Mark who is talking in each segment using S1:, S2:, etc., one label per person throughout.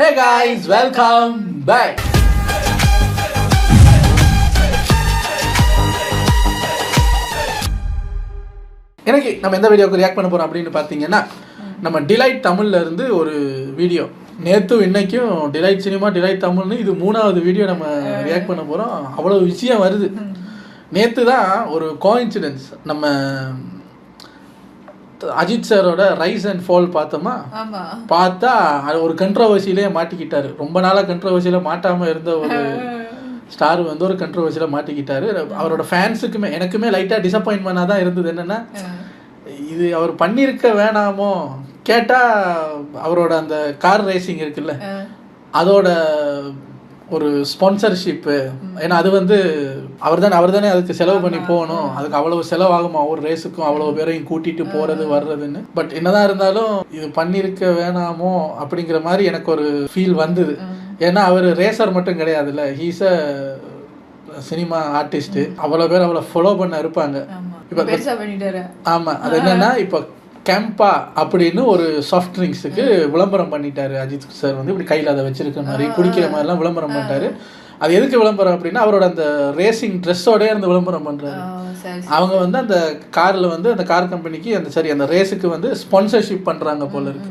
S1: Hey guys, welcome back. எனக்கு நம்ம எந்த வீடியோக்கு ரியாக்ட் பண்ண போறோம் அப்படின்னு பார்த்தீங்கன்னா நம்ம டிலைட் தமிழ்ல இருந்து ஒரு வீடியோ நேற்றும் இன்னைக்கும் டிலைட் சினிமா டிலைட் தமிழ்னு இது 3வது வீடியோ நம்ம ரியாக்ட் பண்ண போகிறோம். அவ்வளோ விஷயம் வருது. நேற்று தான் ஒரு கோஇன்சிடென்ஸ் நம்ம அஜித் சாரோட ரைஸ் அண்ட் ஃபால் பார்த்தோமா, பார்த்தா ஒரு கண்ட்ரோவர்சியிலே மாட்டிக்கிட்டாரு. ரொம்ப நாளாக கண்ட்ரோவர்சியில் மாட்டாமல் இருந்த ஒரு ஸ்டார் வந்து ஒரு கண்ட்ரோவர்சியில் மாட்டிக்கிட்டாரு. அவரோட ஃபேன்ஸுக்குமே எனக்குமே லைட்டாக டிசப்பாயின்மெண்டாக தான் இருந்தது. என்னென்னா இது அவர் பண்ணியிருக்க வேணாமோ கேட்டால் அவரோட அந்த கார் ரேசிங் இருக்குல்ல அதோட ஒரு ஸ்பான்சர்ஷிப்பு, ஏன்னா அது வந்து அவர் தானே அதுக்கு செலவு பண்ணி போகணும். அதுக்கு அவ்வளவு செலவாகுமா ஒரு ரேஸுக்கும் அவ்வளோ பேரையும் கூட்டிகிட்டு போகிறது வர்றதுன்னு. பட் என்னதான் இருந்தாலும் இது பண்ணியிருக்க வேணாமோ அப்படிங்கிற மாதிரி எனக்கு ஒரு ஃபீல் வந்தது. ஏன்னா அவர் ரேசர் மட்டும் கிடையாதுல்ல, ஹீஸ் அ சினிமா ஆர்டிஸ்ட்டு. அவ்வளோ பேர் அவ்வளோ ஃபாலோ பண்ண இருப்பாங்க. இப்போ ஆமாம், அது என்னென்னா இப்போ கேம்பா அப்படின்னு ஒரு சாஃப்ட் ட்ரிங்க்ஸுக்கு விளம்பரம் பண்ணிட்டாரு அஜித் சார். வந்து இப்படி கையில் அதை வச்சிருக்க மாதிரி குடிக்கிற மாதிரிலாம் விளம்பரம் பண்ணிட்டாரு. அது எதுக்கு விளம்பரம் அப்படின்னா அவரோட அந்த ரேசிங் ட்ரெஸ்ஸோடய இருந்து விளம்பரம் பண்ணுறாரு. அவங்க வந்து அந்த காரில் வந்து அந்த கார் கம்பெனிக்கு அந்த ரேஸுக்கு வந்து ஸ்பான்சர்ஷிப் பண்ணுறாங்க போல இருக்கு.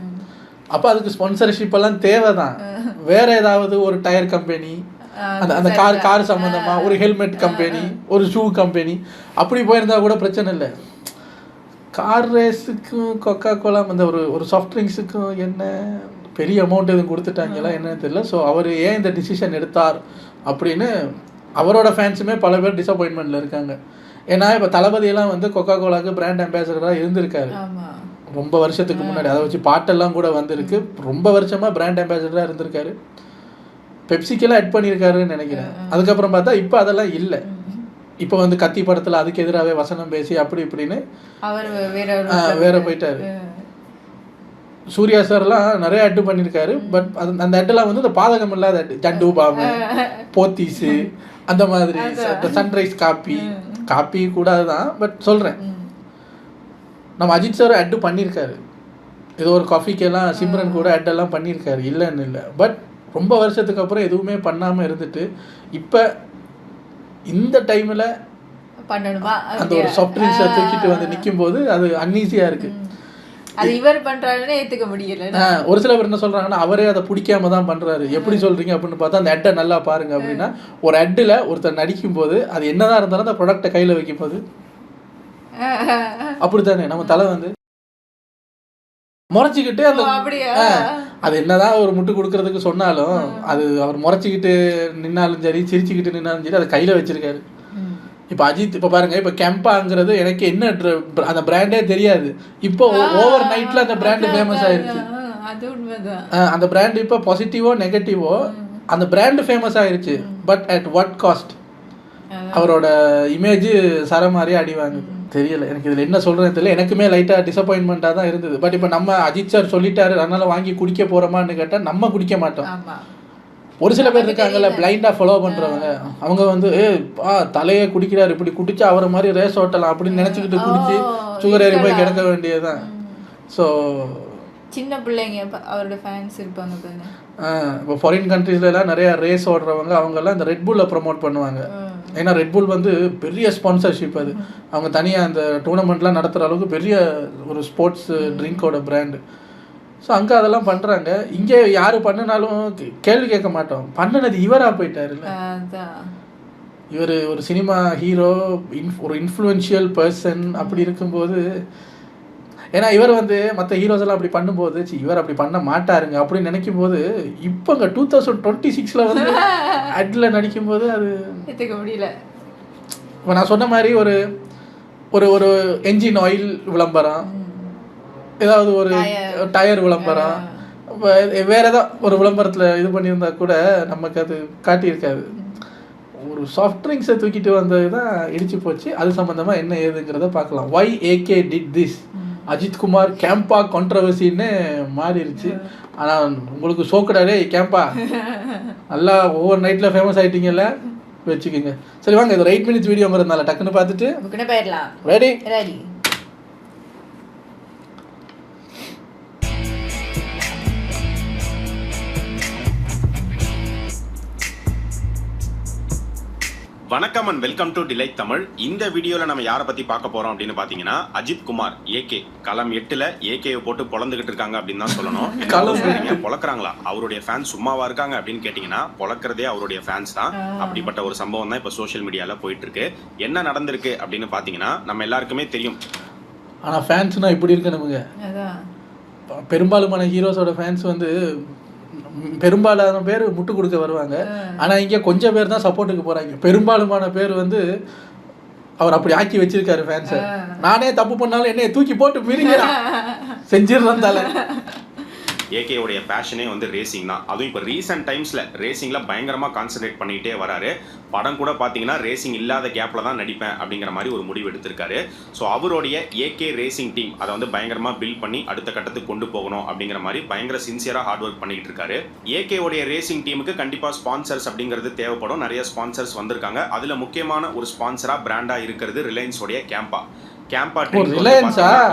S1: அப்போ அதுக்கு ஸ்பான்சர்ஷிப் எல்லாம் தேவை தான். வேற ஏதாவது ஒரு டயர் கம்பெனி, அந்த கார் சம்மந்தமாக ஒரு ஹெல்மெட் கம்பெனி, ஒரு ஷூ கம்பெனி அப்படி போயிருந்தா கூட பிரச்சனை இல்லை. கார் ரேஸுக்கும் கொக்கா கோலா அந்த ஒரு சாஃப்ட் ட்ரிங்க்ஸுக்கும் என்ன பெரிய அமௌண்ட் எதுவும் கொடுத்துட்டாங்களா என்னன்னு தெரியல. ஸோ அவர் ஏன் இந்த டிசிஷன் எடுத்தார் அப்படின்னு அவரோட ஃபேன்ஸுமே பல பேர் டிசப்பாயின்மெண்ட்டில் இருக்காங்க. ஏன்னா இப்போ தளபதியெல்லாம் வந்து கொக்கா கோலாவுக்கு பிராண்ட் அம்பாசடராக இருந்திருக்காரு ரொம்ப வருஷத்துக்கு முன்னாடி. அதை வச்சு பாட்டெல்லாம் கூட வந்திருக்கு. ரொம்ப வருஷமாக பிராண்ட் அம்பாசடராக இருந்திருக்காரு. பெப்சிக்கெல்லாம் ஆட் பண்ணியிருக்காருன்னு நினைக்கிறேன். அதுக்கப்புறம் பார்த்தா இப்போ அதெல்லாம் இல்லை. இப்போ வந்து கத்தி படத்தில் அதுக்கு எதிராகவே வசனம் பேசி அப்படி இப்படின்னு வேற போயிட்டாரு. சூர்யா சார்லாம் நிறைய அட்டு பண்ணியிருக்காரு. பட் அந்த அட்டெல்லாம் வந்து இந்த பாதகம் இல்லாத அட்டு, ஜண்டு பாம்பு, போத்தீஸு அந்த மாதிரி, சன்ரைஸ் காப்பி கூடாது தான். பட் சொல்கிறேன், நம்ம அஜித் சார் அட்டு பண்ணியிருக்காரு. ஏதோ ஒரு காஃபிக்கெல்லாம் சிம்ரன் கூட அட்டெல்லாம் பண்ணியிருக்காரு, இல்லைன்னு இல்லை. பட் ரொம்ப வருஷத்துக்கு அப்புறம் எதுவுமே பண்ணாமல் இருந்துட்டு இப்போ இந்த டைமில் பண்ணணுமா அந்த ஒரு சாஃப்ட் ட்ரிங்க்ஸை தூக்கிட்டு வந்து நிற்கும் போது அது அன்ஈஸியாக இருக்குது.
S2: அது இவர் பண்ணுறாருன்னு ஏற்றுக்க முடியல.
S1: ஒரு சில பேர் என்ன சொல்கிறாங்கன்னா அவரே அதை பிடிக்காம தான் பண்ணுறாரு. எப்படி சொல்கிறீங்க அப்படின்னு பார்த்தா அந்த அட்டை நல்லா பாருங்கள் அப்படின்னா, ஒரு அட்டில் ஒருத்தர் நடிக்கும் போது அது என்னதான் இருந்தாலும் அந்த ப்ராடக்டை கையில் வைக்கும் போது அப்படி தானே நம்ம தலை வந்து முறைச்சிக்கிட்டு அந்த அது என்னதான் ஒரு முட்டு கொடுக்கறதுக்கு சொன்னாலும் அது அவர் முறைச்சிக்கிட்டு நின்னாலும் சரி சிரிச்சுக்கிட்டு நின்னாலும் சரி அதை கையில் வச்சிருக்காரு. இப்போ அஜித் இப்போ பாருங்க, இப்போ கேம்பாங்கிறது எனக்கு என்ன அந்த பிராண்டே தெரியாது. இப்போ ஓவர் நைட்ல அந்த பிராண்டு ஃபேமஸ் ஆயிருச்சு. அந்த பிராண்ட் இப்போ பாசிட்டிவோ நெகட்டிவோ அந்த பிராண்டு ஃபேமஸ் ஆயிருச்சு. But at what cost? அவரோட இமேஜ் சர மாதிரி அடி வாங்குது. தெரியல எனக்கு இதில் என்ன சொல்கிறேன்னு தெரியல. எனக்குமே லைட்டாக டிசப்பாயின்மெண்ட்டாக தான் இருந்தது. பட் இப்போ நம்ம அஜித் சார் சொல்லிட்டாரு அதனால வாங்கி குடிக்க போகிறோமான்னு கேட்டால் நம்ம குடிக்க மாட்டோம். ஒரு சில பேர் இருக்காங்கல்ல பிளைண்டாக ஃபாலோ பண்ணுறவங்க, அவங்க வந்து தலையை குடிக்கிறாரு, இப்படி குடிச்சா அவரை மாதிரி ரேஸ் ஓட்டலாம் அப்படின்னு நினச்சிக்கிட்டு குடிச்சு சுகர் ஏறி போய் கிடக்க வேண்டியதுதான். ஸோ
S2: சின்ன பிள்ளைங்க அவரோட ஃபேன்ஸ் இருப்பாங்க தானே.
S1: இப்போ ஃபாரின் கண்ட்ரீஸ்லாம் நிறைய ரேஸ் ஓடுறவங்க அவங்கெல்லாம் இந்த ரெட்புல்லை ப்ரமோட் பண்ணுவாங்க. ஏன்னா ரெட்புல் வந்து பெரிய ஸ்பான்சர்ஷிப். அது அவங்க தனியாக அந்த டூர்னமெண்ட்லாம் நடத்துகிற அளவுக்கு பெரிய ஒரு ஸ்போர்ட்ஸ் ட்ரிங்கோட பிராண்டு. ஸோ அங்கே அதெல்லாம் பண்ணுறாங்க. இங்கே யார் பண்ணினாலும் கேள்வி கேட்க மாட்டோம். பண்ணினது இவராக போயிட்டாருல்ல. இவர் ஒரு சினிமா ஹீரோ, ஒரு இன்ஃப்ளூயன்ஷியல் பர்சன். அப்படி இருக்கும்போது ஏன்னா இவர் வந்து மற்ற ஹீரோஸ் எல்லாம் அப்படி பண்ணும்போது இவர் அப்படி பண்ண மாட்டாருங்க அப்படின்னு நினைக்கும் போது இப்போ இங்கே 2026 வந்து அட்டில் நடிக்கும்போது அது
S2: ஏற்றுக்க முடியல.
S1: இப்போ நான் சொன்ன மாதிரி ஒரு ஒரு ஒரு என்ஜின் ஆயில் விளம்பரம், ஏதாவது ஒரு டயர் விளம்பரம், வேற ஏதாவது ஒரு விளம்பரத்தில் இது பண்ணியிருந்தா கூட நமக்கு அது காட்டியிருக்காது. ஒரு சாஃப்ட் ட்ரிங்க்ஸை தூக்கிட்டு வந்தது தான் இடிச்சு போச்சு. அது சம்மந்தமாக என்ன ஏதுங்கிறத பார்க்கலாம். Why AK did this, Ajith Kumar Campa கான்ட்ரவர்சின்னு மாறிடுச்சு. ஆனால் உங்களுக்கு சோக்கடாடே கேம்பா நல்லா ஓவர் நைட்டில் ஃபேமஸ் ஆகிட்டீங்கல்ல, வச்சுக்கோங்க. சரி வாங்க, இது ஒரு 8 minutes வீடியோங்கிறதுனால டக்குன்னு பார்த்துட்டு
S2: போயிடலாம்.
S1: ரெடி?
S3: வணக்கம் and welcome to delight Tamil. இந்த வீடியோவில் நம்ம யாரை பற்றி பார்க்க போகிறோம் அப்படின்னு பார்த்தீங்கன்னா அஜித் குமார் ஏகே. களம் 8ல் ஏகேவை போட்டு பொழந்துக்கிட்டு இருக்காங்க அப்படின்னு தான் சொல்லணும். பொழக்கிறாங்களா? அவருடைய ஃபேன்ஸ் சும்மாவா இருக்காங்க அப்படின்னு கேட்டிங்கன்னா பொழக்கிறதே அவருடைய ஃபேன்ஸ் தான். அப்படிப்பட்ட ஒரு சம்பவம் தான் இப்போ சோஷியல் மீடியாவில் போயிட்டு இருக்கு. என்ன நடந்திருக்கு அப்படின்னு பார்த்தீங்கன்னா நம்ம எல்லாருக்குமே தெரியும்.
S1: ஆனால் ஃபேன்ஸ்னால் இப்படி இருக்கு நமக்கு. பெரும்பாலுமான ஹீரோஸோட ஃபேன்ஸ் வந்து பெரும்பாலான பேர் முட்டு கொடுக்க வருவாங்க. ஆனால் இங்கே கொஞ்சம் பேர் தான் சப்போர்ட்டுக்கு போகிறாங்க. பெரும்பாலுமான பேர் வந்து அவர் அப்படி ஆக்கி வச்சிருக்காரு ஃபேன்ஸை. நானே தப்பு பண்ணாலும் என்னைய தூக்கி போட்டு மீறிங்கிறான் செஞ்சிடறேன் தலை.
S3: ஏகேவுடைய பேஷனே வந்து ரேசிங் தான். அதுவும் இப்போ ரீசெண்ட் டைம்ஸில் ரேசிங்கில் பயங்கரமாக கான்சன்ட்ரேட் பண்ணிக்கிட்டே வராரு. படம் கூட பார்த்தீங்கன்னா ரேசிங் இல்லாத கேப்பில் தான் நடிப்பேன் அப்படிங்கிற மாதிரி ஒரு முடிவு எடுத்திருக்காரு. ஸோ அவருடைய ஏகே ரேசிங் டீம் அதை வந்து பயங்கரமாக பில்ட் பண்ணி அடுத்த கட்டத்துக்கு கொண்டு போகணும் அப்படிங்கிற மாதிரி பயங்கர சின்சியராக ஹார்ட் ஒர்க் பண்ணிக்கிட்டு இருக்காரு. ஏகேவுடைய ரேசிங் டீமுக்கு கண்டிப்பாக ஸ்பான்சர்ஸ் அப்படிங்கிறது தேவைப்படும். நிறைய ஸ்பான்சர்ஸ் வந்திருக்காங்க. அதில் முக்கியமான ஒரு ஸ்பான்சராக பிராண்டாக இருக்கிறது ரிலையன்ஸோடைய கேம்பா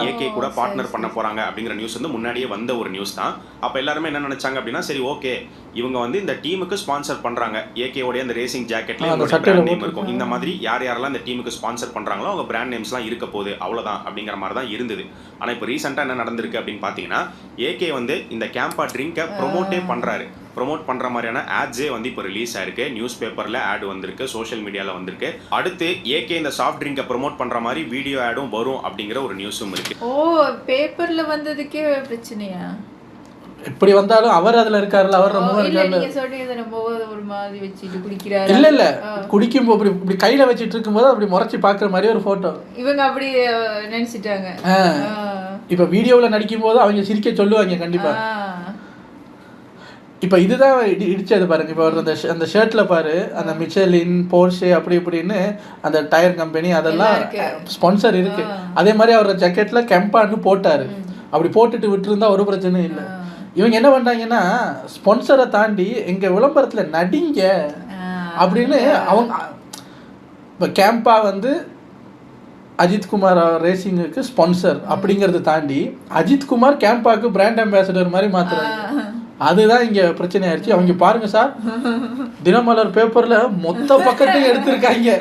S3: ஏகே கூட பார்ட்னர் பண்ண போறாங்க அப்படிங்கிற நியூஸ் வந்து முன்னாடியே வந்த ஒரு நியூஸ் தான். அப்ப எல்லாருமே என்ன நினைச்சாங்க அப்படின்னா, சரி ஓகே இவங்க வந்து இந்த டீமுக்கு ஸ்பான்சர் பண்றாங்க, ஏகேவோட அந்த ரேசிங் ஜாக்கெட்ல பிராண்ட் நேம் இருக்கும், இந்த மாதிரி யார் யாரெல்லாம் இந்த டீமுக்கு ஸ்பான்சர் பண்றாங்களோ அவங்க பிராண்ட் நேம்ஸ்லாம் இருக்க போகுது அவ்வளவுதான் அப்படிங்கிற மாதிரி தான் இருந்தது. ஆனா இப்போ ரீசெண்டா என்ன நடந்திருக்கு அப்படின்னு பாத்தீங்கன்னா, ஏகே வந்து இந்த கேம்பா ட்ரிங்கை ப்ரொமோட்டே பண்றாரு. ப்ரொமோட் பண்ற மாதிரியான ஆட்ஸே வந்து இப்போ ரிலீஸ் ஆயிருக்கு. நியூஸ் பேப்பர்ல ஆட் வந்திருக்கு, சோஷியல் மீடியால வந்திருக்கு. அடுத்து ஏகே இந்த சாஃப்ட் ட்ரிங்கை ப்ரொமோட் பண்ற மாதிரி வீடியோ ஆடும் வரும் அப்படிங்கிற ஒரு நியூஸும் இருக்கு.
S2: ஓ, பேப்பர்ல வந்ததுக்கே பிரச்சனையா?
S1: இப்படி வந்தாலும் அவர் அதுல இருக்காருல்ல, அவர் ரொம்ப இருக்காருல்ல.
S2: நீங்க சொல்றீங்க நம்ம ஒரு மாதிரி வச்சிட்டு குடிக்கிறாரு.
S1: இல்ல குடிக்கும் போது இப்படி கையில வச்சிட்டு இருக்கும்போது அப்படி முறைச்சி பாக்குற மாதிரி ஒரு போட்டோ
S2: இவங்க அப்படி நினைச்சிட்டாங்க.
S1: இப்ப வீடியோல நடிக்கும் போது அவங்க சிரிக்க சொல்லுவாங்க கண்டிப்பா. இப்போ இதுதான் இடிச்சது பாருங்க. இப்போ அந்த ஷர்ட்ல பாரு, அந்த மிச்சலின், போர்ஷே அப்படி இப்படின்னு அந்த டயர் கம்பெனி அதெல்லாம் ஸ்பான்சர் இருக்கு. அதே மாதிரி அவர் ஜாக்கெட்ல கெம்பான்னு போட்டாரு. அப்படி போட்டுட்டு விட்டுருந்தா ஒரு பிரச்சனையும் இல்லை. இவங்க என்ன பண்றாங்கன்னா, ஸ்பான்சரை தாண்டி எங்க விளம்பரத்துல நடிங்க அப்படின்னு அவங்க. இப்போ கேம்பா வந்து அஜித் குமார் ரேசிங்குக்கு ஸ்பான்சர் அப்படிங்கறது தாண்டி அஜித் குமார் கேம்பாக்கு பிராண்ட் அம்பாசிடர் மாதிரி மாத்துறாங்க. அதுதான் இங்க பிரச்சனை ஆயிடுச்சு. அவங்க பாருங்க சார், தினமலர் பேப்பர்ல மொத்த பக்கத்தையும் எடுத்திருக்காங்க.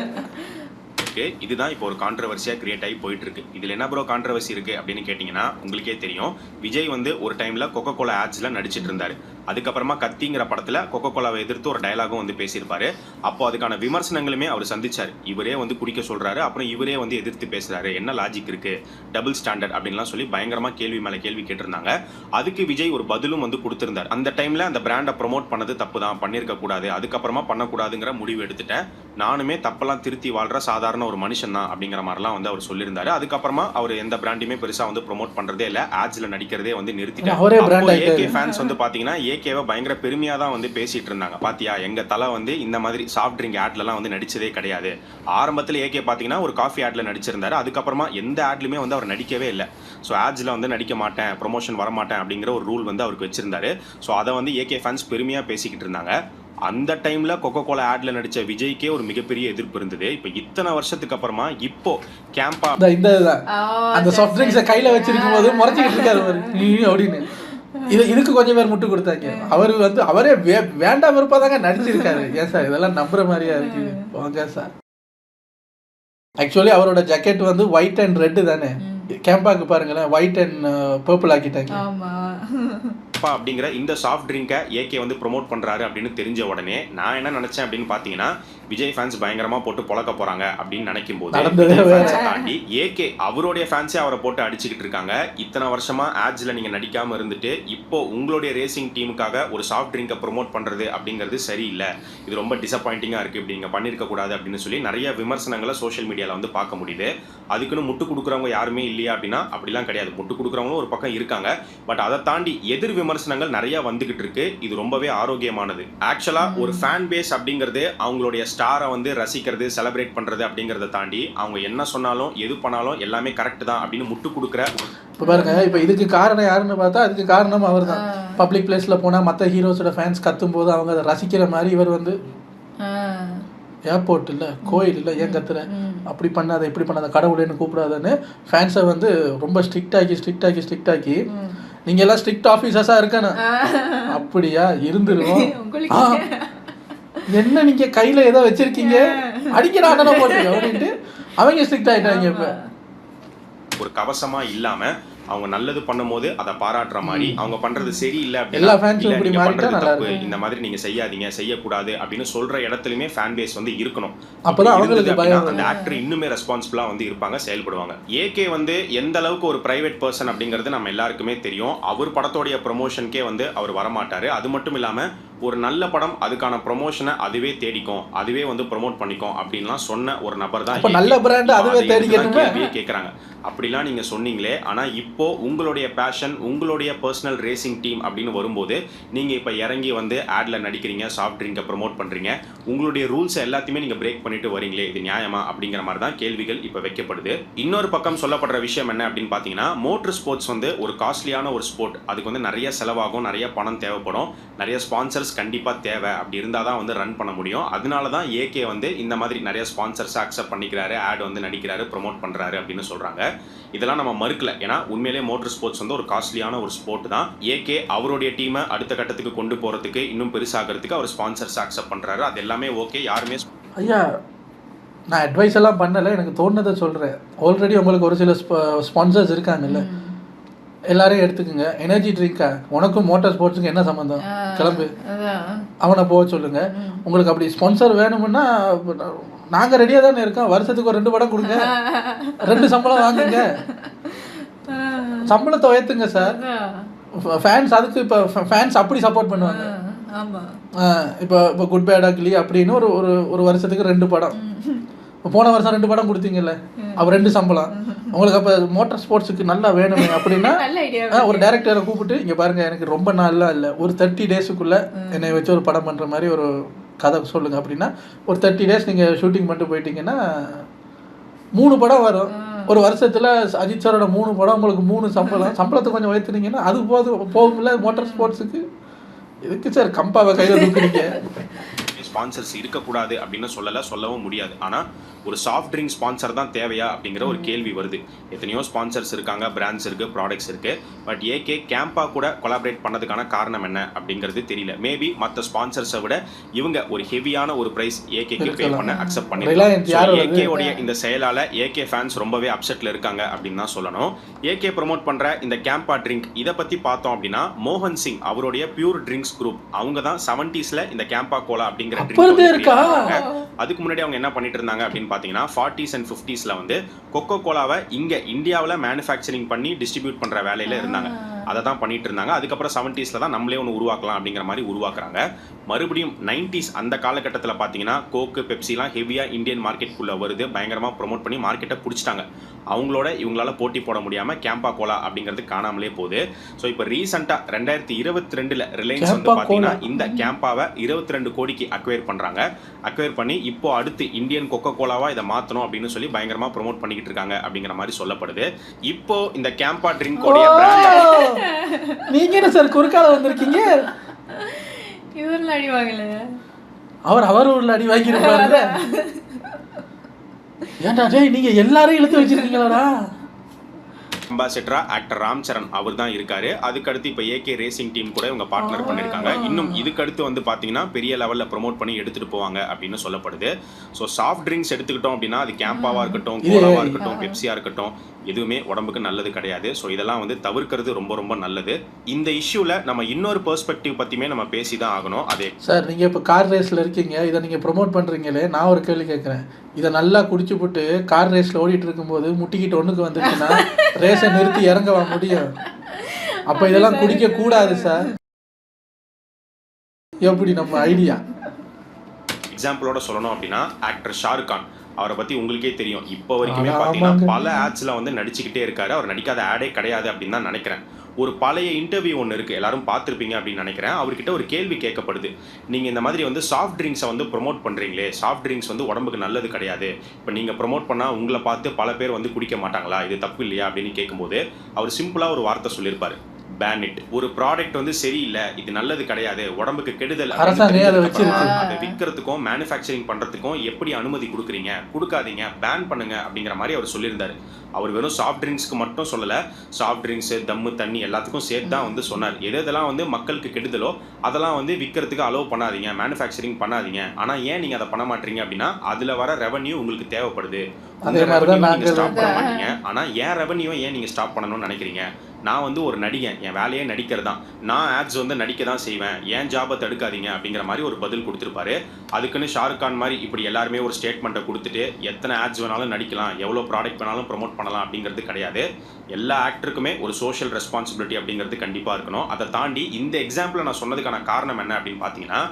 S3: இதுதான் இப்போ ஒரு கான்ட்ரவர்சியா கிரியேட் ஆகி போயிட்டு இருக்கு. இதுல என்ன ப்ரோ கான்ட்ரவர்சி இருக்கு அப்படின்னு கேட்டீங்கன்னா, உங்களுக்கே தெரியும், விஜய் வந்து ஒரு டைம்ல கொக்கோ கோலா ஆட்ஸ்ல நடிச்சிட்டு இருந்தாரு. அதுக்கப்புறமா கத்திங்கிற படத்துல கொக்கோ கோலாவை எதிர்த்து ஒரு டயலாகும் வந்து பேசியிருப்பாரு. அப்போ அதுக்கான விமர்சனங்களுமே அவர் சந்திச்சாரு. இவரே வந்து குடிக்க சொல்றாரு, அப்புறம் இவரே வந்து எதிர்த்து பேசுறாரு, என்ன லாஜிக் இருக்கு, டபுள் ஸ்டாண்டர்ட் அப்படின்லாம் சொல்லி பயங்கரமா கேள்வி மேல கேள்வி கேட்டிருந்தாங்க. அதுக்கு விஜய் ஒரு பதிலும் வந்து கொடுத்திருந்தார். அந்த டைம்ல அந்த பிராண்டை ப்ரொமோட் பண்ணது தப்பு தான், பண்ணிருக்க கூடாது, அதுக்கப்புறமா பண்ணக்கூடாதுங்கிற முடிவு எடுத்துட்டேன், நானுமே தப்பெல்லாம் திருத்தி வாழ்ற சாதாரண ஒரு மனுஷன் தான் அப்படிங்கிற மாதிரிலாம் வந்து அவர் சொல்லியிருந்தாரு. அதுக்கப்புறமா அவர் எந்த பிராண்டையுமே பெருசா வந்து ப்ரொமோட் பண்றதே இல்ல, ஆட்ஸ்ல நடிக்கிறதே வந்து நிறுத்திட்டாரு. ஏகே ஃபேன்ஸ் வந்து பாத்தீங்கன்னா ஏகேவை பயங்கர பெருமையா தான் வந்து பேசிட்டு இருந்தாங்க. பாத்தியா, எங்க தலை வந்து இந்த மாதிரி சாஃப்ட் ட்ரிங்க் ஆட்ல எல்லாம் வந்து நடிச்சதே கிடையாது. ஆரம்பத்துல ஏகே பாத்தீங்கன்னா ஒரு காஃபி ஆட்ல நடிச்சிருந்தாரு. அதுக்கப்புறமா எந்த ஆட்லயுமே வந்து அவர் நடிக்கவே இல்லை. ஸோ ஆட்ஸ்ல வந்து நடிக்க மாட்டேன், ப்ரொமோஷன் வர மாட்டேன் அப்படிங்கிற ஒரு ரூல் வந்து அவருக்கு வச்சிருந்தாரு. ஸோ அதை வந்து ஏகே ஃபேன்ஸ் பெருமையா பேசிக்கிட்டு இருந்தாங்க. அந்த டைம்ல கொக்கோ கோலா ஆட்ல நடிச்ச விஜய்க்கே ஒரு மிகப்பெரிய எதிர்ப்பு இருந்தது. இப்போ இத்தனை வருஷத்துக்கு அப்புறமா இப்போ கேம்பா
S1: இந்த அந்த சாஃப்ட் ட்ரிங்க்ஸை கையில வச்சிருக்கும் போது முறைச்சிக்கிட்டு இருக்காரு அப்படின்னு இதுக்கு கொஞ்சம் பேர் முட்டு கொடுத்தாங்க. அவரு வந்து அவரே வேண்டாம் விருப்பம் தாங்க நடிச்சிருக்காரு. ஏன் சார் இதெல்லாம் நம்புற மாதிரியா இருக்கு? வாங்க சார். ஆக்சுவலி அவரோட ஜாக்கெட் வந்து ஒயிட் அண்ட் ரெட் தானே. கேம்பாக்கு பாருங்களேன், ஒயிட் அண்ட் பர்பிள் ஆக்கிட்டாங்க.
S3: அப்படிங்கிற இந்த சாஃப்ட் ட்ரிங்கை ஏகே வந்து ப்ரொமோட் பண்றாரு அப்படின்னு தெரிஞ்ச உடனே நான் என்ன நினைச்சேன் அப்படின்னு பாத்தீங்கன்னா, விஜய் ஃபேன்ஸ் பயங்கரமா போட்டு பொழக்க போறாங்க அப்படின்னு நினைக்கும் போது தாண்டி ஏகே அவருடைய ஃபேன்ஸே அவரை போட்டு அடிச்சுக்கிட்டு இருக்காங்க. இத்தனை வருஷமா ஆட்ஸ்ல நீங்க நடிக்காம இருந்துட்டு இப்போ உங்களுடைய ரேசிங் டீமுக்காக ஒரு சாஃப்ட் ட்ரிங்கை ப்ரொமோட் பண்றது அப்படிங்கிறது சரியில்லை, இது ரொம்ப டிசப்பாயிண்டிங்கா இருக்கு, இப்படி நீங்க பண்ணிருக்க கூடாது அப்படின்னு சொல்லி நிறைய விமர்சனங்களை சோஷியல் மீடியால வந்து பார்க்க முடியுது. அதுக்குன்னு முட்டு கொடுக்குறவங்க யாருமே இல்லையா அப்படின்னா அப்படிலாம் கிடையாது. முட்டு கொடுக்குறவங்களும் ஒரு பக்கம் இருக்காங்க. பட் அதை தாண்டி எதிர் விமர்சனங்கள் நிறைய வந்துகிட்டு இருக்கு. இது ரொம்பவே ஆரோக்கியமானது. ஆக்சுவலா ஒரு ஃபேன் பேஸ் அப்படிங்கிறது அவங்களுடைய ஸ்டாரை வந்து ரசிக்கிறது, செலிப்ரேட் பண்றது அப்படிங்கறத தாண்டி அவங்க என்ன சொன்னாலும் எது பண்ணாலும் எல்லாமே கரெக்ட் தான் அப்படின்னு முட்டு கொடுக்குற.
S1: இப்போ பாருங்க, இப்போ இதுக்கு காரணம் யாருன்னு பார்த்தா அதுக்கு காரணம் அவர் தான். பப்ளிக் பிளேஸ்ல போனா மற்ற ஹீரோஸோட ஃபேன்ஸ் கத்தும் போது அவங்க அதை ரசிக்கிற மாதிரி இவர் வந்து ஏர்போர்ட் இல்லை, கோயில் இல்லை, ஏன் கத்துற, அப்படி பண்ணாத, இப்படி பண்ணாத, கடவுளேன்னு கூப்பிடாதன்னு ஃபேன்ஸை வந்து ரொம்ப ஸ்ட்ரிக்ட் ஆக்கி நீங்க எல்லாம் ஸ்ட்ரிக்ட் ஆஃபீஸர்ஸா இருக்கணும். அப்படியா இருந்துருவோம். என்ன நீங்க கையில ஏதோ வச்சிருக்கீங்க, அடிக்கிற அண்ணனை போட்டு அப்படின்ட்டு அவங்க ஸ்ட்ரிக்ட் ஆகிட்டாங்க. இப்போ
S3: ஒரு கவசமா இல்லாம அவங்க நல்லது பண்ணும்போது அதை பாராட்டுற மாதிரி, அவங்க பண்றது சரியில்லை
S1: எல்லா
S3: அப்படின்னா
S1: ஃபேன்ஸும் இப்படி மாறிட்டா நல்லா
S3: தப்பு, இந்த மாதிரி நீங்க செய்யாதீங்க செய்யக்கூடாது அப்படின்னு சொல்ற இடத்துலயுமே ஃபேன் பேஸ் வந்து இருக்கணும்.
S1: அப்பதான் அவங்களுக்கு பயம்,
S3: அந்த ஆக்டர் இன்னுமே ரெஸ்பான்சிபிளா வந்து இருப்பாங்க, செயல்படுவாங்க. ஏகே வந்து எந்த அளவுக்கு ஒரு பிரைவேட் பர்சன் அப்படிங்கிறது நம்ம எல்லாருக்குமே தெரியும். அவர் படத்தோடைய ப்ரொமோஷனுக்கே வந்து அவர் வரமாட்டாரு. அது மட்டும் இல்லாம ஒரு நல்ல படம் அதுக்கான ப்ரொமோஷனை அதுவே தேடிக்கும், அதுவே வந்து ப்ரொமோட் பண்ணிக்கும் அப்படின்லாம் சொன்ன ஒரு நபர் தான்.
S1: நல்ல பிராண்ட் அதுவே தேடிக்கணுமே
S3: கேட்குறாங்க. அப்படிலாம் நீங்க சொன்னீங்களே, ஆனா இப்போ உங்களுடைய பேஷன், உங்களுடைய பர்சனல் ரேசிங் டீம் அப்படின்னு வரும்போது நீங்க இப்ப இறங்கி வந்து ஆட்ல நடிக்கிறீங்க, சாஃப்ட் ட்ரிங்கை ப்ரொமோட் பண்றீங்க, உங்களுடைய ரூல்ஸ் எல்லாத்தையுமே நீங்க பிரேக் பண்ணிட்டு வரீங்களே, இது நியாயமா அப்படிங்கிற மாதிரி தான் கேள்விகள் இப்ப வைக்கப்படுது. இன்னொரு பக்கம் சொல்லப்படுற விஷயம் என்ன அப்படின்னு பாத்தீங்கன்னா, மோட்டர் ஸ்போர்ட்ஸ் வந்து ஒரு காஸ்ட்லியான ஒரு ஸ்போர்ட். அதுக்கு வந்து நிறைய செலவாகும், நிறைய பணம் தேவைப்படும், நிறைய ஸ்பான்சர்ஸ் கண்டிப்பா தேவை. அப்படி இருந்தால் தான் வந்து ரன் பண்ண முடியும். அதனால தான் ஏகே வந்து இந்த மாதிரி நிறைய ஸ்பான்சர்ஸ் அக்செப்ட் பண்ணிக்கிறாரு, ஆட் வந்து நடிக்கிறாரு, ப்ரொமோட் பண்றாரு அப்படின்னு சொல்றாங்க. இதெல்லாம் நம்ம மறுக்கல. ஏன்னா உண்மையிலேயே மோட்டர் ஸ்போர்ட்ஸ் வந்து ஒரு காஸ்ட்லியான ஒரு ஸ்போர்ட் தான். ஏகே அவருடைய டீமை அடுத்த கட்டத்துக்கு கொண்டு போறதுக்கு, இன்னும் பெருசாகிறதுக்கு அவர் ஸ்பான்சர்ஸ் அக்செப்ட் பண்றாரு. அது எல்லாமே ஓகே. யாருமே
S1: ஐயா நான் அட்வைஸ் எல்லாம் பண்ணலை, எனக்கு தோணுனதை சொல்கிறேன். ஆல்ரெடி உங்களுக்கு ஒரு சில ஸ்பான்சர்ஸ் இருக்காங்கல்ல, எல்லாரையும் எடுத்துக்கோங்க. எனர்ஜி ட்ரிங்கா, உனக்கும் மோட்டார் ஸ்போர்ட்ஸுக்கு என்ன சம்மந்தம், கிளம்பு, அவனை போக சொல்லுங்க. உங்களுக்கு அப்படி ஸ்பான்சர் வேணும்னா நாங்கள் ரெடியாக தானே இருக்கோம். வருஷத்துக்கு ஒரு 2 படம் கொடுங்க, 2 சம்பளம் வாங்குங்க, சம்பளத்தை உயர்த்துங்க சார். ஃபேன்ஸ் அதுக்கு இப்போ ஃபேன்ஸ் அப்படி சப்போர்ட் பண்ணுவாங்க. இப்போ இப்போ குட் பேட் அக்லி அப்படின்னு ஒரு வருஷத்துக்கு 2 படம். போன வருஷம் 2 படம் கொடுத்தீங்கல்ல, அப்போ 2 சம்பளம். உங்களுக்கு அப்போ மோட்டார் ஸ்போர்ட்ஸுக்கு நல்லா வேணுமே அப்படின்னா ஒரு டைரக்டரை கூப்பிட்டு, இங்கே பாருங்க எனக்கு ரொம்ப நாள்லாம் இல்லை, ஒரு 30 டேஸுக்குள்ளே என்னை வச்சு ஒரு படம் பண்ணுற மாதிரி ஒரு கதை சொல்லுங்கள் அப்படின்னா, ஒரு 30 டேஸ் நீங்கள் ஷூட்டிங் பண்ணிட்டு போயிட்டீங்கன்னா 3 படம் வரும். ஒரு வருஷத்தில் அஜித் சாரோட 3 படம், உங்களுக்கு 3 சம்பளத்தை கொஞ்சம் உயர்த்துனீங்கன்னா அது போகும்ல மோட்டார் ஸ்போர்ட்ஸுக்கு. இதுக்கு சார் கம்பாவை கையில் தூக்குறீங்க.
S3: ஸ்பான்சர்ஸ் இருக்கக்கூடாது அப்படின்னு சொல்லவும் முடியாது. ஆனால் ஒரு சாஃப்ட் ட்ரிங்க் ஸ்பான்சர் தான் தேவையா அப்படிங்கிற ஒரு கேள்வி வருது. எத்தனையோ ஸ்பான்சர்ஸ் இருக்காங்க, பிராண்ட்ஸ் இருக்குது, ப்ராடக்ட்ஸ் இருக்குது. பட் ஏகே கேம்பா கூட கொலாபரேட் பண்ணதுக்கான காரணம் என்ன அப்படிங்கிறது தெரியல. மேபி மற்ற ஸ்பான்சர்ஸை விட இவங்க ஒரு ஹெவியான ஒரு ப்ரைஸ் ஏகேக்கு பே பண்ண அக்செப்ட் பண்ணிருக்காங்க. ஏகேவுடைய இந்த செயலால் ஏகே ஃபேன்ஸ் ரொம்பவே அப்செட்டில் இருக்காங்க அப்படின்னு தான் சொல்லணும். ஏகே ப்ரொமோட் பண்ணுற இந்த கேம்பா ட்ரிங்க் இதை பற்றி பார்த்தோம் அப்படின்னா, மோகன் சிங் அவருடைய பியூர் ட்ரிங்க்ஸ் குரூப் அவங்க தான் 70s இந்த கேம்பா கோலா அப்படிங்கிற அதுக்கு முன்னாடி அவங்க என்ன பண்ணிட்டு இருந்தாங்க அப்படின்னு பார்த்தீங்கன்னா, 40s and 50s வந்து கொக்கோ கோலாவை இங்க இந்தியாவில் மேனுஃபேக்சரிங் பண்ணி டிஸ்ட்ரிபியூட் பண்ற வேலையில இருந்தாங்க. அதை தான் பண்ணிட்டு இருந்தாங்க. அதுக்கப்புறம் 70s தான் நம்மளே ஒன்று உருவாக்கலாம் அப்படிங்கிற மாதிரி உருவாக்குறாங்க. மறுபடியும் 90s அந்த காலகட்டத்தில் பார்த்தீங்கன்னா கோக்கு, பெப்சிலாம் ஹெவியாக இந்தியன் மார்க்கெட்டுக்குள்ளே வருது, பயங்கரமாக ப்ரொமோட் பண்ணி மார்க்கெட்டை பிடிச்சிட்டாங்க. இவங்களால போட்டி போட முடியாமல் கேம்பா கோலா அப்படிங்கிறது காணாமலே போகுது. ஸோ இப்போ ரீசெண்டாக 2022 ரிலையன்ஸ் வந்து பார்த்தீங்கன்னா இந்த கேம்பாவை 22 கோடிக்கு அக்வயர் பண்ணுறாங்க. அக்வயர் பண்ணி இப்போ அடுத்து இந்தியன் கொக்கோ கோலாவா இதை மாற்றணும் அப்படின்னு சொல்லி பயங்கரமாக ப்ரொமோட் பண்ணிக்கிட்டு இருக்காங்க அப்படிங்கிற மாதிரி சொல்லப்படுது. இப்போ இந்த கேம்பா ட்ரிங்கோடைய பிராண்ட்
S1: நீங்க என்ன சார் குறுக்கால வந்திருக்கீங்க?
S2: இவர்ல அடி வாங்கல,
S1: அவர் ஊர்ல அடி வாங்கிருப்பாரு. ஏன்டா டேய் நீங்க எல்லாரையும் இழுத்து வச்சிருக்கீங்களாடா?
S3: அம்பாசிடரா ஆக்டர் ராம் சரண் அவர் தான் இருக்காரு. அதுக்கடுத்து இப்போ ஏகே ரேசிங் டீம் கூட இவங்க பார்ட்னர் பண்ணியிருக்காங்க. இன்னும் இதுக்கடுத்து வந்து பார்த்தீங்கன்னா பெரிய லெவலில் ப்ரொமோட் பண்ணி எடுத்துகிட்டு போவாங்க அப்படின்னு சொல்லப்படுது. ஸோ சாஃப்ட் ட்ரிங்க்ஸ் எடுத்துக்கிட்டோம் அப்படின்னா அது கேம்பாவாக இருக்கட்டும், கோலாவாக இருக்கட்டும், பெப்சியாக இருக்கட்டும், எதுவுமே உடம்புக்கு நல்லது கிடையாது. ஸோ இதெல்லாம் வந்து தவிர்க்கிறது ரொம்ப ரொம்ப நல்லது. இந்த இஷ்யூவில் நம்ம இன்னொரு பெர்ஸ்பெக்டிவ் பற்றியுமே நம்ம பேசி தான் ஆகணும். அதே
S1: சார் நீங்கள் இப்போ கார் ரேஸில் இருக்கீங்க, இதை நீங்கள் ப்ரொமோட் பண்ணுறீங்களே, நான் ஒரு கேள்வி கேட்குறேன். இதை நல்லா குடிச்சு போட்டு கார் ரேஸில் ஓடிட்டு இருக்கும்போது முட்டிக்கிட்டு ஒன்றுக்கு வந்துச்சுன்னா ரேஸை நிறுத்தி இறங்கவா முடியும்? அப்போ இதெல்லாம் குடிக்க கூடாது சார். எப்படி நம்ம ஐடியா?
S3: எக்ஸாம்பிளோட சொல்லணும் அப்படின்னா ஆக்டர் ஷாருக் கான் அவரை பற்றி உங்களுக்கே தெரியும். இப்போ வரைக்குமே பார்த்தீங்கன்னா பல ஆட்ஸில் வந்து நடிச்சுக்கிட்டே இருக்காரு. அவர் நடிக்காத ஆடே கிடையாது அப்படின்னு தான் நினைக்கிறேன். ஒரு பழைய இன்டர்வியூ ஒன்று இருக்குது, எல்லாரும் பார்த்துருப்பீங்க அப்படின்னு நினைக்கிறேன். அவர்கிட்ட ஒரு கேள்வி கேட்கப்படுது, நீங்கள் இந்த மாதிரி வந்து சாஃப்ட் ட்ரிங்க்ஸை வந்து ப்ரொமோட் பண்ணுறீங்களே, சாஃப்ட் ட்ரிங்க்ஸ் வந்து உடம்புக்கு நல்லது கிடையாது, இப்போ நீங்கள் ப்ரொமோட் பண்ணால் உங்களை பார்த்து பல பேர் வந்து குடிக்க மாட்டாங்களா, இது தப்பு இல்லையா அப்படின்னு கேட்கும்போது அவர் சிம்பிளாக ஒரு வார்த்தை சொல்லியிருப்பார், பேன் இட். ஒரு ப்ராடக்ட் வந்து சரியில்லை, இது நல்லது கிடையாது, உடம்புக்கு கெடுதல், அதை விற்கிறதுக்கும் மேனுஃபேக்சரிங் பண்றதுக்கும் எப்படி அனுமதி கொடுக்குறீங்க, கொடுக்காதீங்க, பேன் பண்ணுங்க அப்படிங்கிற மாதிரி அவர் சொல்லியிருந்தாரு. அவர் வெறும் சாஃப்ட் ட்ரிங்க்ஸ்க்கு மட்டும் சொல்லலை, சாஃப்ட் ட்ரிங்க்ஸு, தம்மு, தண்ணி எல்லாத்துக்கும் சேர்த்து தான் வந்து சொன்னார். எதெல்லாம் வந்து மக்களுக்கு கெடுதலோ அதெல்லாம் வந்து விற்கிறதுக்கு அலோவ் பண்ணாதீங்க, மேனுஃபேக்சரிங் பண்ணாதீங்க. ஆனால் ஏன் நீங்கள் அதை பண்ண மாட்டீங்க அப்படின்னா அதில் வர ரெவன்யூ உங்களுக்கு தேவைப்படுது, நீங்கள் ஸ்டாப் பண்ண மாட்டீங்க. ஆனால் ஏன் ரெவன்யூவை ஏன் நீங்கள் ஸ்டாப் பண்ணணும்னு நினைக்கிறீங்க? நான் வந்து ஒரு நடிகன், என் வேலையே நடிக்கிறது தான், நான் ஆட்ஸ் வந்து நடிக்க தான் செய்வேன், ஏன் ஜாபை தடுக்காதீங்க அப்படிங்கிற மாதிரி ஒரு பதில் கொடுத்துருப்பாரு. அதுக்குன்னு ஷாருக் கான் மாதிரி இப்படி எல்லாருமே ஒரு ஸ்டேட்மெண்ட்டை கொடுத்துட்டு எத்தனை ஆட்ஸ் வேணாலும் நடிக்கலாம், எவ்வளோ ப்ராடக்ட் வேணாலும் ப்ரொமோட் பண்ணலாம் அப்படிங்கிறது கிடையாது. எல்லா ஆக்டருக்குமே ஒரு சோஷியல் ரெஸ்பான்சிபிலிட்டி அப்படிங்கிறது கண்டிப்பாக இருக்கணும். அதை தாண்டி இந்த எக்ஸாம்பிளை நான் சொன்னதுக்கான காரணம் என்ன அப்படின்னு பார்த்தீங்கன்னா,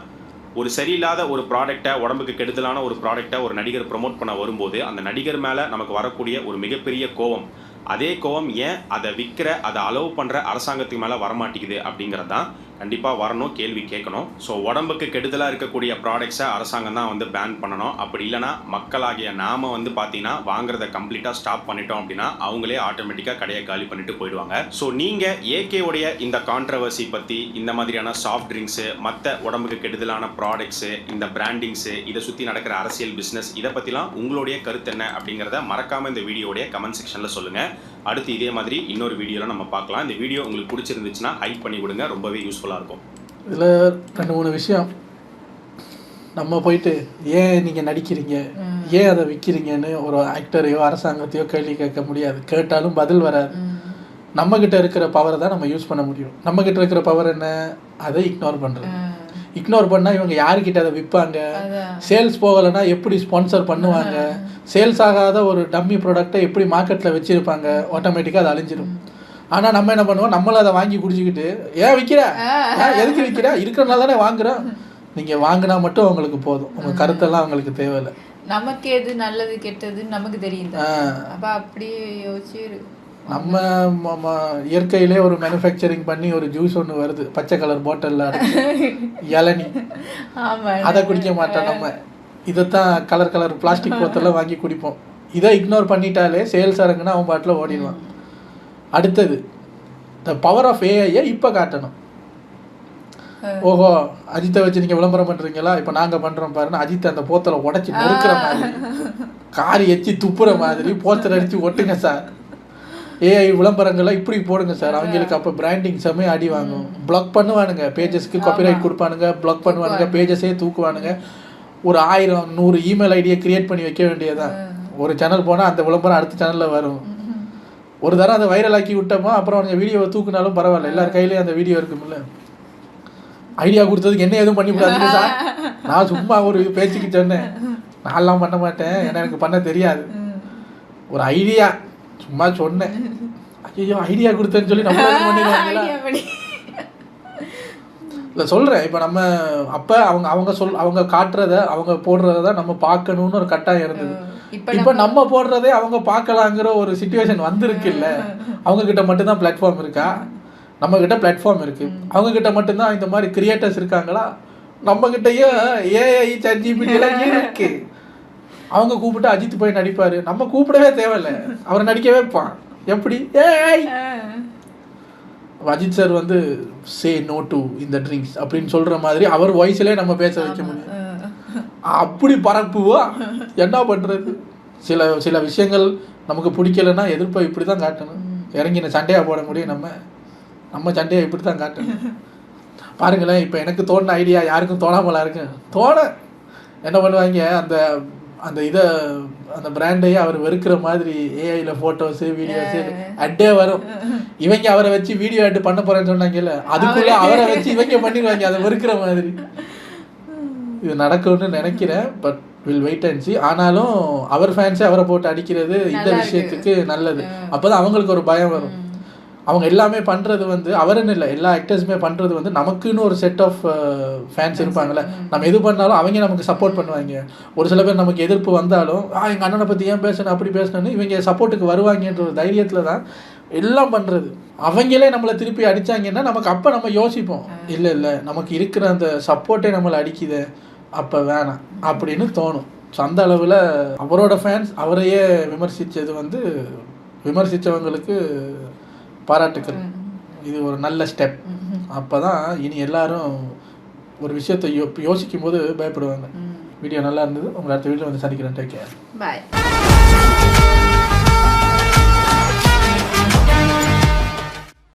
S3: ஒரு சரியில்லாத ஒரு ப்ராடக்டை, உடம்புக்கு கெடுதலான ஒரு ப்ராடக்டை ஒரு நடிகர் ப்ரொமோட் பண்ண வரும்போது அந்த நடிகர் மேலே நமக்கு வரக்கூடிய ஒரு மிகப்பெரிய கோவம், அதே கோவம் ஏன் அதை விற்கிற, அதை அலோவ் பண்ணுற அரசாங்கத்துக்கு மேலே வரமாட்டேங்குது அப்படிங்கிறது தான் கண்டிப்பாக வரணும், கேள்வி கேட்கணும். ஸோ உடம்புக்கு கெடுதலாக இருக்கக்கூடிய ப்ராடக்ட்ஸை அரசாங்கம் தான் வந்து பேன் பண்ணணும். அப்படி இல்லைனா மக்களாகிய நாம வந்து பார்த்தீங்கன்னா வாங்குறத கம்ப்ளீட்டாக ஸ்டாப் பண்ணிட்டோம் அப்படின்னா அவங்களே ஆட்டோமேட்டிக்காக கடையை காலி பண்ணிட்டு போயிடுவாங்க. ஸோ நீங்கள் ஏகேவுடைய இந்த கான்ட்ரவர்சி பற்றி, இந்த மாதிரியான சாஃப்ட் ட்ரிங்க்ஸு, மற்ற உடம்புக்கு கெடுதலான ப்ராடக்ட்ஸு, இந்த பிராண்டிங்ஸு, இதை சுற்றி நடக்கிற அரசியல் பிஸ்னஸ், இதை பற்றிலாம் உங்களுடைய கருத்து என்ன அப்படிங்கிறத மறக்காமல் இந்த வீடியோடைய கமெண்ட் செக்ஷனில் சொல்லுங்கள். அடுத்து இதே மாதிரி இன்னொரு வீடியோவில் நம்ம பார்க்கலாம். இந்த வீடியோ உங்களுக்கு பிடிச்சிருந்துச்சுன்னா ஹைப் பண்ணி விடுங்க, ரொம்பவே யூஸ்ஃபுல்லாக இருக்கும்.
S1: இதில் 2-3 விஷயம். நம்ம போயிட்டு ஏன் நீங்கள் நடிக்கிறீங்க, ஏன் அதை விற்கிறீங்கன்னு ஒரு ஆக்டரையோ அரசாங்கத்தையோ கேள்வி கேட்க முடியாது. கேட்டாலும் பதில் வராது. நம்மக்கிட்ட இருக்கிற பவரை தான் நம்ம யூஸ் பண்ண முடியும். நம்மக்கிட்ட இருக்கிற பவர் என்ன, அதை இக்னோர் பண்ணுறது. இக்னோர் பண்ணால் இவங்க யாருக்கிட்ட அதை விற்பாங்க, சேல்ஸ் போகலைன்னா எப்படி ஸ்பான்சர் பண்ணுவாங்க, சேல்ஸ் ஆகாத ஒரு டம்மி ப்ராடக்டை எப்படி மார்க்கெட்டில் வச்சுருப்பாங்க, ஆட்டோமேட்டிக்காக அது அழிஞ்சிடும். ஆனால் நம்ம என்ன பண்ணுவோம், நம்மளும் அதை வாங்கி குடிச்சிக்கிட்டு ஏன் விற்கிற, எதுக்கு விற்கிற, இருக்கிறனால தானே வாங்குகிறோம். நீங்கள் வாங்கினா மட்டும் அவங்களுக்கு போதும், உங்கள் கருத்தெல்லாம் அவங்களுக்கு தேவையில்லை.
S2: நமக்கு எது நல்லது கெட்டது நமக்கு தெரியும். அப்போ அப்படியே யோசிச்சு
S1: நம்ம இயற்கையிலே ஒரு மேனுஃபேக்சரிங் பண்ணி ஒரு ஜூஸ் ஒன்று வருது, பச்சை கலர் பாட்டிலில் இளநி, அதை குடிக்க மாட்டோம். நம்ம இதைத்தான் கலர் கலர் பிளாஸ்டிக் போத்தெல்லாம் வாங்கி குடிப்போம். இதை இக்னோர் பண்ணிட்டாலே சேல்ஸ் இறங்குன்னா அவன் பாட்டில் ஓடிடுவான். அடுத்தது த பவர் ஆஃப் ஏஐயை இப்போ காட்டணும். ஓஹோ, அஜித்தை வச்சு நீங்கள் விளம்பரம் பண்ணுறீங்களா, இப்போ நாங்கள் பண்ணுறோம் பாருன்னு அஜித்தை அந்த போத்தலை உடச்சி நொறுக்கிற மாதிரி, காரி எச்சி துப்புற மாதிரி போஸ்டர் அடித்து ஒட்டுங்க சார், ஏஐ விளம்பரங்கள்லாம் இப்படி போடுங்க சார். அவங்களுக்கு அப்போ பிராண்டிங் செம்மையை அடி வாங்கும். பிளாக் பண்ணுவானுங்க, பேஜஸ்க்கு காப்பிரைட் கொடுப்பானுங்க, பிளாக் பண்ணுவானுங்க, பேஜஸே தூக்குவானுங்க. ஒரு 1000-100 இமெயில் ஐடியை கிரியேட் பண்ணி வைக்க வேண்டியதுதான். ஒரு சேனல் போனால் அந்த விளம்பரம் அடுத்த சேனலில் வரும். ஒரு தரம் அதை வைரல் ஆக்கி விட்டோமா அப்புறம் அவங்க வீடியோவை தூக்குனாலும் பரவாயில்ல, எல்லார் கையிலேயும் அந்த வீடியோ இருக்குமில்ல. ஐடியா கொடுத்ததுக்கு என்ன எதுவும் பண்ணிவிடாதுங்க சார். நான் சும்மா ஒரு பேச்சுக்கு சொன்னேன், நான்லாம் பண்ண மாட்டேன், ஏன்னா எனக்கு பண்ண தெரியாது, ஒரு ஐடியா சும்மா சொன்னேன். ஐயோ ஐடியா கொடுத்தேன்னு சொல்லி நம்ம பண்ணிடுவாங்களா? இல்லை சொல்கிறேன். இப்போ நம்ம அப்போ அவங்க காட்டுறத, அவங்க போடுறத நம்ம பார்க்கணுன்னு ஒரு கட்டாயம் இருந்தது. இப்போ நம்ம போடுறதே அவங்க பார்க்கலாங்கிற ஒரு சிச்சுவேஷன் வந்திருக்கு. இல்லை அவங்கக்கிட்ட மட்டும்தான் பிளாட்ஃபார்ம் இருக்கா? நம்மக்கிட்ட பிளாட்ஃபார்ம் இருக்குது. அவங்கக்கிட்ட மட்டும்தான் இந்த மாதிரி கிரியேட்டர்ஸ் இருக்காங்களா? நம்மக்கிட்டையும் ஏஐ ChatGPT இருக்கு. அவங்க கூப்பிட்டு அஜித் போய் நடிப்பார், நம்ம கூப்பிடவே தேவையில்லை, அவரை நடிக்கவே வைப்பான். எப்படி ஏஐ அஜித் சார் வந்து சே நோ டு இந்த ட்ரிங்க்ஸ் அப்படின்னு சொல்கிற மாதிரி அவர் வாய்ஸ்லேயே நம்ம பேச வைக்க முடியும். அப்படி பரப்புவா என்ன பண்ணுறது? சில விஷயங்கள் நமக்கு பிடிக்கலைன்னா எதிர்ப்பை இப்படி தான் காட்டணும். இறங்கின சண்டையாக போட முடியும். நம்ம சண்டையை இப்படி தான் காட்டணும். பாருங்களேன், இப்போ எனக்கு தோணுன ஐடியா யாருக்கும் தோணாமலா இருக்கு. என்ன பண்ணுவாங்க, அந்த பிராண்டையே அவர் வெறுக்கிற மாதிரி ஏஐயில் ஃபோட்டோஸு வீடியோஸு அட்டே வரும். இவங்க அவரை வச்சு வீடியோ ஆட் பண்ண போகிறேன்னு சொன்னாங்கல்ல, அதுக்குள்ளே அவரை வச்சு இவங்க பண்ணிடுவாங்க அதை வெறுக்கிற மாதிரி. இது நடக்கும்னு நினைக்கிறேன், but will wait and see. ஆனாலும் அவர் ஃபேன்ஸே அவரை போட்டு அடிக்கிறது இந்த விஷயத்துக்கு நல்லது. அப்போ தான் அவங்களுக்கு ஒரு பயம் வரும். அவங்க எல்லாமே பண்ணுறது வந்து அவருன்னு இல்லை, எல்லா ஆக்டர்ஸுமே பண்ணுறது வந்து நமக்குன்னு ஒரு செட் ஆஃப் ஃபேன்ஸ் இருப்பாங்கள்ல. நம்ம எது பண்ணாலும் அவங்க நமக்கு சப்போர்ட் பண்ணுவாங்க. ஒரு சில பேர் நமக்கு எதிர்ப்பு வந்தாலும் எங்கள் அண்ணனை பற்றி ஏன் பேசணும் அப்படி பேசணும்னு இவங்க சப்போர்ட்டுக்கு வருவாங்கன்ற ஒரு தைரியத்தில் தான் எல்லாம் பண்ணுறது. அவங்களே நம்மளை திருப்பி அடித்தாங்கன்னா நமக்கு அப்போ நம்ம யோசிப்போம், இல்லை நமக்கு இருக்கிற அந்த சப்போர்ட்டே நம்மளை அடிக்குது, அப்போ வேணாம் அப்படின்னு தோணும். ஸோ அந்த அளவில் அவரோட ஃபேன்ஸ் அவரையே விமர்சித்தது வந்து விமர்சித்தவங்களுக்கு பாராட்டுக்கள். இது ஒரு நல்ல ஸ்டெப். அப்போ தான் இனி எல்லாரும் ஒரு விஷயத்தை யோசிக்கும் போது பயப்படுவாங்க. வீடியோ நல்லா இருந்தது. உங்களை அடுத்த வீடியோ வந்து சந்திக்கிறேன். Take care.
S2: பாய்.